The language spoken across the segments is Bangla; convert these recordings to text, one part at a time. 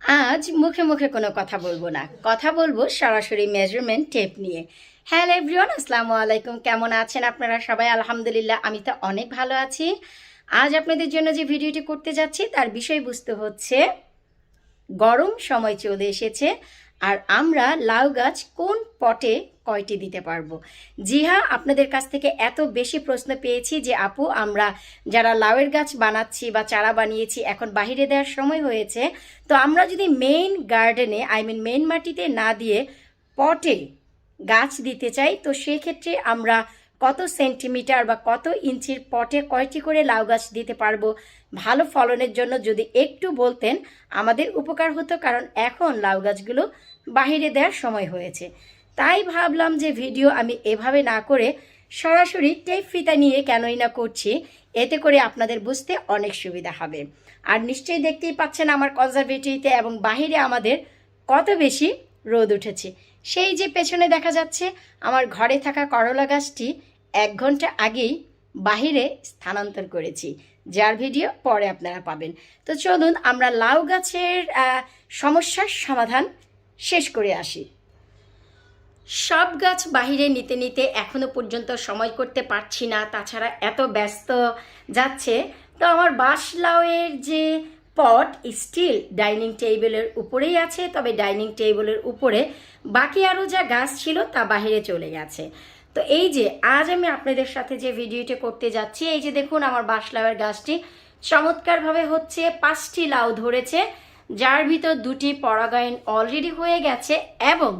আজ মুখে মুখে কোনো কথা বলবো না, কথা বলবো সরাসরি মেজারমেন্ট টেপ নিয়ে। হ্যালো এভরিওয়ান, আসসালামু আলাইকুম। কেমন আছেন আপনারা সবাই? আলহামদুলিল্লাহ, আমি তো অনেক ভালো আছি। আজ আপনাদের জন্য যে ভিডিওটি করতে যাচ্ছি তার বিষয়বস্তু হচ্ছে গরম সময় চলে এসেছে আর আমরা লাউ গাছ কোন পটে কয়টি দিতে পারবো। জি হ্যাঁ, আপনাদের কাছ থেকে এত বেশি প্রশ্ন পেয়েছি যে আপু, আমরা যারা লাউয়ের গাছ বানাচ্ছি বা চারা বানিয়েছি এখন বাহিরে দেওয়ার সময় হয়েছে, তো আমরা যদি মেইন গার্ডেনে মেইন মাটিতে না দিয়ে পটে গাছ দিতে চাই, তো সেক্ষেত্রে আমরা কত সেন্টিমিটার বা কত ইঞ্চির পটে কয়টি করে লাউ গাছ দিতে পারবো ভালো ফলনের জন্য যদি একটু বলতেন আমাদের উপকার হতো, কারণ এখন লাউ গাছগুলো বাহিরে দেওয়ার সময় হয়েছে। তাই ভাবলাম যে ভিডিও আমি এভাবে না করে সরাসরি টেপ ফিতা নিয়ে কেনই না করছি, এতে করে আপনাদের বুঝতে অনেক সুবিধা হবে। আর নিশ্চয়ই দেখতেই পাচ্ছেন আমার কনজারভেটরিতে এবং বাহিরে আমাদের কত বেশি রোদ উঠেছে। সেই যে পেছনে দেখা যাচ্ছে আমার ঘরে থাকা করলা গাছটি 1 ঘন্টা আগেই বাহিরে স্থানান্তর করেছি, যার ভিডিও পরে আপনারা পাবেন। তো চলুন আমরা লাউ গাছের সমস্যার সমাধান শেষ করে আসি। সব গাছ বাহিরে নিতে নিতে এখনো পর্যন্ত সময় করতে পারছি না, তাছাড়া এত ব্যস্ত যাচ্ছে। তো আমার বাঁশ লাউয়ের যে পট স্টিল ডাইনিং টেবিলের উপরেই আছে, তবে ডাইনিং টেবিলের উপরে বাকি আরও যা গাছ ছিল তা বাহিরে চলে গেছে। তো এই যে আজ আমি আপনাদের সাথে যে ভিডিওটি করতে যাচ্ছি, এই যে দেখুন আমার বাঁশ লাউয়ের গাছটি চমৎকারভাবে হচ্ছে, 5টি লাউ ধরেছে, যার ভিতর 2টি পরাগায়ন অলরেডি হয়ে গেছে এবং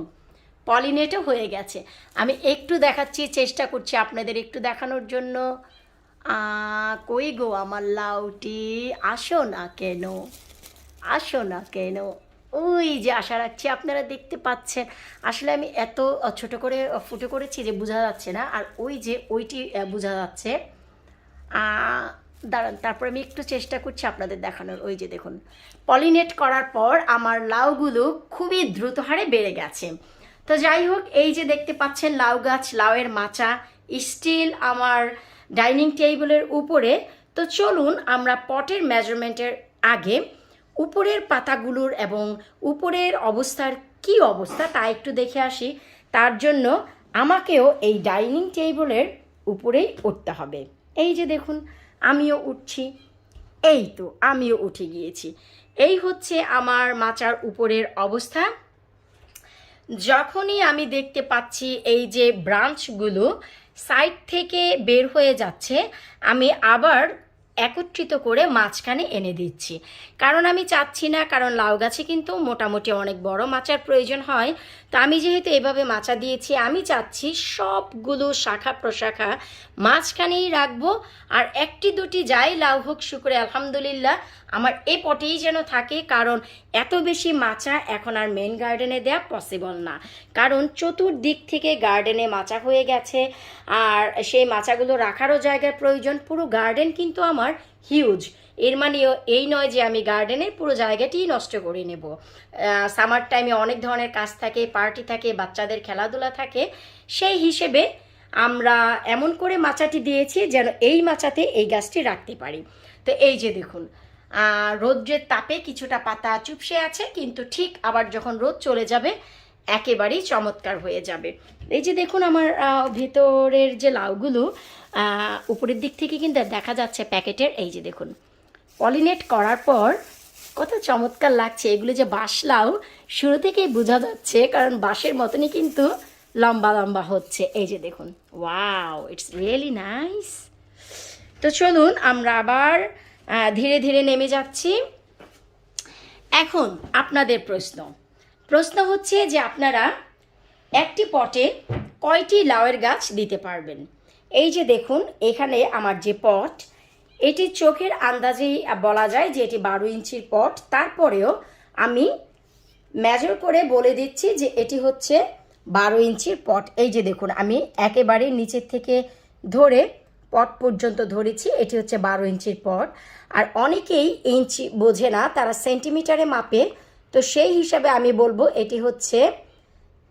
পলিনেটও হয়ে গেছে। আমি একটু দেখাচ্ছি, চেষ্টা করছি আপনাদের একটু দেখানোর জন্য। কই গো আমার লাউটি, আসো না কেন, আসো না কেন। ওই যে আশা রাখছি আপনারা দেখতে পাচ্ছেন। আসলে আমি এত ছোট করে ফুটো করেছি যে বোঝা যাচ্ছে না, আর ওই যে ওইটি বোঝা যাচ্ছে। দাঁড়ান, তারপর আমি একটু চেষ্টা করছি আপনাদের দেখানোর। ওই যে দেখুন, পলিনেট করার পর আমার লাউগুলো খুবই দ্রুত হারে বেড়ে গেছে। তো যাই হোক, এই যে দেখতে পাচ্ছেন লাউ গাছ, লাউয়ের মাচা স্টিল আমার ডাইনিং টেবিলের উপরে। তো চলুন আমরা পটের মেজারমেন্টের আগে উপরের পাতাগুলোর এবং উপরের অবস্থার কি অবস্থা তা একটু দেখে আসি। তার জন্য আমাকেও এই ডাইনিং টেবিলের উপরেই উঠতে হবে। এই যে দেখুন আমিও উঠছি, এই তো আমিও উঠে গিয়েছি। এই হচ্ছে আমার মাচার উপরের অবস্থা। যখনই আমি দেখতে পাচ্ছি এই যে ব্রাঞ্চগুলো সাইড থেকে বের হয়ে যাচ্ছে, আমি আবার একত্রিত করে মাঝখানে এনে দিচ্ছি, কারণ আমি চাচ্ছি না, কারণ লাউ গাছে কিন্তু মোটামুটি অনেক বড় মাচার প্রয়োজন হয়। তো আমি যেহেতু এভাবে মাচা দিয়েছি, আমি চাচ্ছি সবগুলো শাখা প্রশাখা মাঝখানেই রাখবো, আর 1টি 2টি যাই লাউ হোক শুকরে আলহামদুলিল্লাহ আমার এ পটেই যেন থাকে, কারণ এত বেশি মাচা এখন আর মেন গার্ডেনে দেওয়া পসিবল না, কারণ চতুর্দিক থেকে গার্ডেনে মাচা হয়ে গেছে, আর সেই মাচাগুলো রাখারও জায়গার প্রয়োজন। পুরো গার্ডেন কিন্তু আমার হিউজ, এর মানেও এই নয় যে আমি গার্ডেনের পুরো জায়গাটিই নষ্ট করে নেব। সামার টাইমে অনেক ধরনের কাজ থাকে, পার্টি থাকে, বাচ্চাদের খেলাধুলা থাকে, সেই হিসেবে আমরা এমন করে মাচাটি দিয়েছি যেন এই মাচাতে এই গাছটি রাখতে পারি। তো এই যে দেখুন, রোদ্রের তাপে কিছুটা পাতা চুপসে আছে, কিন্তু ঠিক আবার যখন রোদ চলে যাবে একেবারেই চমৎকার হয়ে যাবে। এই যে দেখুন আমার ভেতরের যে লাউগুলো উপরের দিক থেকে কিন্তু দেখা যাচ্ছে প্যাকেটের। এই যে দেখুন পলিনেট করার পর কত চমৎকার লাগছে। এগুলো যে বাঁশ লাউ শুরু থেকেই বোঝা যাচ্ছে, কারণ বাঁশের মতনই কিন্তু লম্বা লম্বা হচ্ছে। এই যে দেখুন, ওয়াও, ইটস রিয়েলি নাইস। তো চলুন আমরা আবার ধীরে ধীরে নেমে যাচ্ছি। এখন আপনাদের প্রশ্ন হচ্ছে যে আপনারা একটি পটে কয়টি লাউয়ের গাছ দিতে পারবেন। এই যে দেখুন এখানে আমার যে পট, এটি চোখের আন্দাজেই বলা যায় যে এটি 12 ইঞ্চির পট, তারপরেও আমি মেজার করে বলে দিচ্ছি যে এটি হচ্ছে 12 ইঞ্চির পট। এই যে দেখুন আমি একেবারে নিচের থেকে ধরে পট পর্যন্ত ধরেছি, এটি হচ্ছে 12 ইঞ্চির পট। আর অনেকেই ইঞ্চি বোঝে না, তারা সেন্টিমিটারে মাপে, তো সেই হিসাবে আমি বলবো এটি হচ্ছে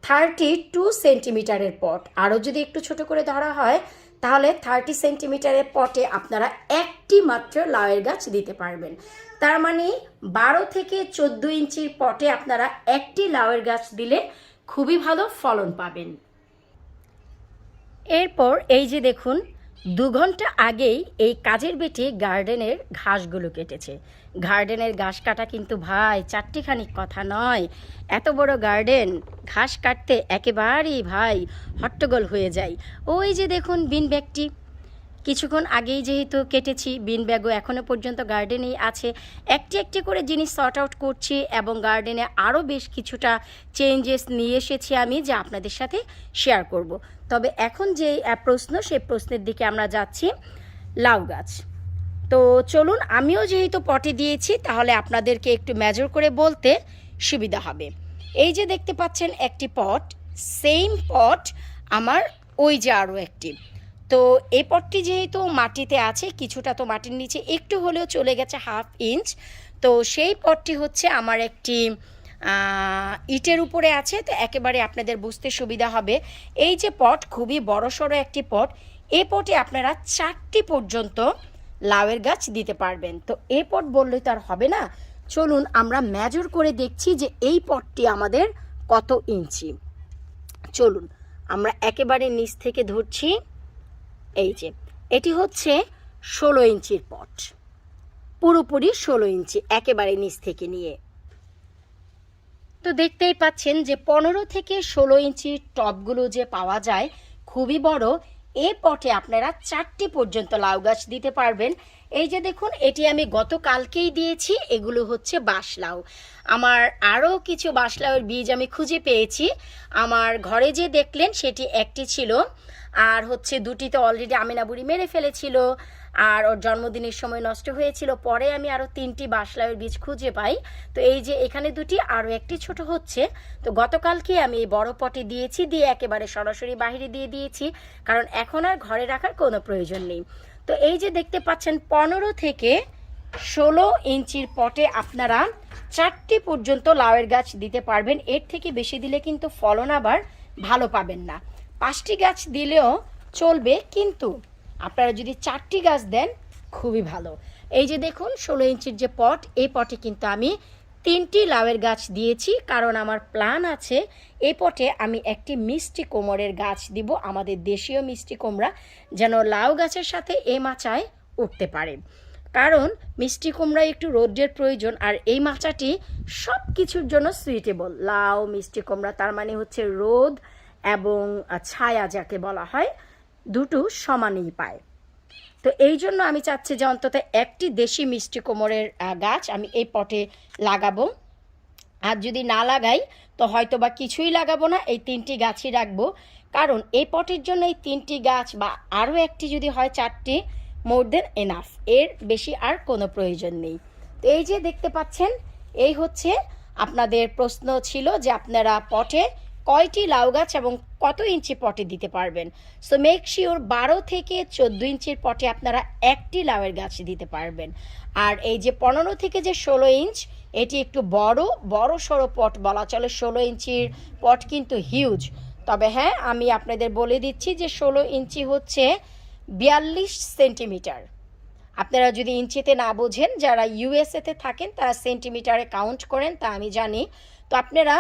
32 সেন্টিমিটারের পট। আরও যদি একটু ছোট করে ধরা হয় তাহলে 30 সেন্টিমিটারের পটে আপনারা একটি মাত্র লাউয়ের গাছ দিতে পারবেন। তার মানে 12 থেকে 14 ইঞ্চির পটে আপনারা একটি লাউয়ের গাছ দিলে খুবই ভালো ফলন পাবেন। এরপর এই যে দেখুন 2 ঘন্টা আগেই এই কাজের বেটি গার্ডেনের ঘাসগুলো কেটেছে। গার্ডেনের ঘাস কাটা কিন্তু ভাই চারটিখানি কথা নয়, এত বড় গার্ডেন ঘাস কাটতে একেবারেই ভাই হট্টগোল হয়ে যায়। ওই যে দেখুন বিন ব্যাগটি কিছুক্ষণ আগেই যেহেতু কেটেছি, বিন ব্যাগও এখনও পর্যন্ত গার্ডেনেই আছে। একটি একটি করে জিনিস সর্ট আউট করছি এবং গার্ডেনে আরও বেশ কিছুটা চেঞ্জেস নিয়ে এসেছি আমি, যা আপনাদের সাথে শেয়ার করব। তবে এখন যে প্রশ্ন, সেই প্রশ্নের দিকে আমরা যাচ্ছি, লাউ গাছ। তো চলুন, আমিও যেহেতু পটে দিয়েছি তাহলে আপনাদেরকে একটু মেজার করে বলতে সুবিধা হবে। এই যে দেখতে পাচ্ছেন একটি পট, সেম পট আমার ওই যে আরও একটি। তো এই পটটি যেহেতু মাটিতে আছে, কিছুটা তো মাটির নিচে একটু হলেও চলে গেছে 1/2 ইঞ্চ, তো সেই পটটি হচ্ছে আমার একটি ইটের উপরে আছে, তো একেবারে আপনাদের বুঝতে সুবিধা হবে। এই যে পট খুবই বড়সড় একটি পট, এই পটে আপনারা 4টি পর্যন্ত লাউয়ের গাছ দিতে পারবেন। তো এই পট বললে তো আর হবে না, চলুন আমরা মেজার করে দেখছি যে এই পটটি আমাদের কত ইঞ্চি। চলুন আমরা একেবারে নিচ থেকে ধরছি। এই যে এটি হচ্ছে 16 ইঞ্চির পট, পুরোপুরি 16 ইঞ্চি একেবারে নিচ থেকে নিয়ে। তো দেখতেই পাচ্ছেন যে 15 থেকে 16 ইঞ্চির টবগুলো যে পাওয়া যায় খুবই বড়। এই পটে আপনারা 4টি পর্যন্ত লাউ গাছ দিতে পারবেন। এই যে দেখুন, এটি আমি গতকালকেই দিয়েছি। এগুলো হচ্ছে বাঁশলাউ। আমার আরও কিছু বাঁশলাউয়ের বীজ আমি খুঁজে পেয়েছি। আমার ঘরে যে দেখলেন সেটি একটি ছিল, আর হচ্ছে 2টি তো অলরেডি আমিনা বুড়ি মেরে ফেলেছিল, আর ওর জন্মদিনের সময় নষ্ট হয়েছিল। পরে আমি আরও 3টি বাঁশলাউয়ের বীজ খুঁজে পাই। তো এই যে এখানে 2টি, আরও একটি ছোট হচ্ছে। তো গতকালকে আমি এই বড় পটে দিয়েছি, দিয়ে একেবারে সরাসরি বাইরে দিয়ে দিয়েছি, কারণ এখন আর ঘরে রাখার কোনো প্রয়োজন নেই। তো এই যে দেখতে পাচ্ছেন 15 থেকে 16 ইঞ্চির পটে আপনারা 4টি পর্যন্ত লাউয়ের গাছ দিতে পারবেন। এর থেকে বেশি দিলে কিন্তু ফলন আবার ভালো পাবেন না। 5টি গাছ দিলেও চলবে, কিন্তু আপনারা যদি 4টি গাছ দেন খুবই ভালো। এই যে দেখুন 16 ইঞ্চির যে পট, এই পটে কিন্তু আমি 3টি লাউয়ের গাছ দিয়েছি, কারণ আমার প্ল্যান আছে এই পটে আমি একটি মিষ্টি কুমড়ের গাছ দিব, আমাদের দেশীয় মিষ্টি কুমড়া, যেন লাউ গাছের সাথে এই মাচায় উঠতে পারে। কারণ মিষ্টি কুমড়া একটু রোদের প্রয়োজন, আর এই মাচাটি সব কিছুর জন্য সুইটেবল। লাউ, মিষ্টি কুমড়া, তার মানে হচ্ছে রোদ এবং ছায়া যাকে বলা হয়, দুটো সমানই পায়। তো এই জন্য আমি চাচ্ছি যে অন্তত একটি দেশি মিষ্টি কুমড়ের গাছ আমি এই পটে লাগাবো। আর যদি না লাগাই তো হয়তো বা কিছুই লাগাবো না, এই 3টি গাছই রাখবো। কারণ এই পটের জন্য এই 3টি গাছ বা আরও একটি যদি হয় 4টি, মোর দেন এনাফ, এর বেশি আর কোনো প্রয়োজন নেই। তো এই যে দেখতে পাচ্ছেন, এই হচ্ছে আপনাদের প্রশ্ন ছিল যে আপনারা পটে কয়টি লাউ গাছ এবং কত ইঞ্চি পটে দিতে পারবেন। সো মেক শিওর 12 থেকে 14 ইঞ্চির পটে আপনারা একটি লাউয়ের গাছ দিতে পারবেন। আর এই যে 15 থেকে যে 16 ইঞ্চ, এটি একটু বড় সড়ো পট বলা চলে। 16 ইঞ্চির পট কিন্তু হিউজ। তবে হ্যাঁ, আমি আপনাদের বলে দিচ্ছি যে 16 ইঞ্চি হচ্ছে 42 সেন্টিমিটার। আপনারা যদি ইঞ্চিতে না বোঝেন, যারা ইউএসএতে থাকেন তারা সেন্টিমিটারে কাউন্ট করেন, তা আমি জানি। তো আপনারা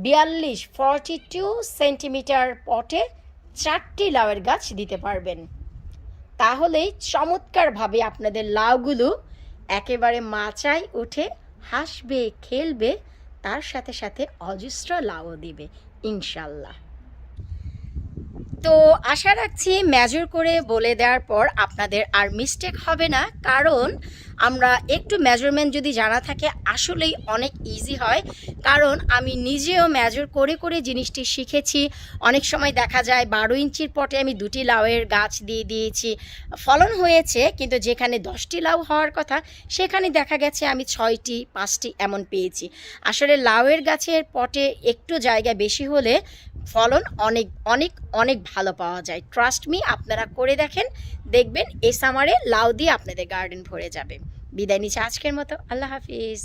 42 সেন্টিমিটার পটে 4টি লাউয়ের গাছ দিতে পারবেন। তাহলেই চমৎকারভাবে আপনাদের লাউগুলো একেবারে মাচায় উঠে হাসবে, খেলবে, তার সাথে সাথে অজস্র লাউও দিবে ইনশাল্লাহ। তো আশা রাখছি মেজার করে বলে দেওয়ার পর আপনাদের আর মিস্টেক হবে না, কারণ আমরা একটু মেজারমেন্ট যদি জানা থাকে আসলেই অনেক ইজি হয়। কারণ আমি নিজেও মেজার করে করে জিনিসটি শিখেছি। অনেক সময় দেখা যায় 12 ইঞ্চির পটে আমি 2টি লাউয়ের গাছ দিয়ে দিয়েছি, ফলন হয়েছে, কিন্তু যেখানে 10টি লাউ হওয়ার কথা সেখানে দেখা গেছে আমি 6টি 5টি এমন পেয়েছি। আসলে লাউয়ের গাছের পটে একটু জায়গা বেশি হলে ফলন অনেক অনেক অনেক ভালো পাওয়া যায়। ট্রাস্ট মি, আপনারা করে দেখেন, দেখবেন এই সামারে লাউ দিয়ে আপনাদের গার্ডেন ভরে যাবে। বিদায় নিচ্ছি আজকের মতো, আল্লাহ হাফিজ।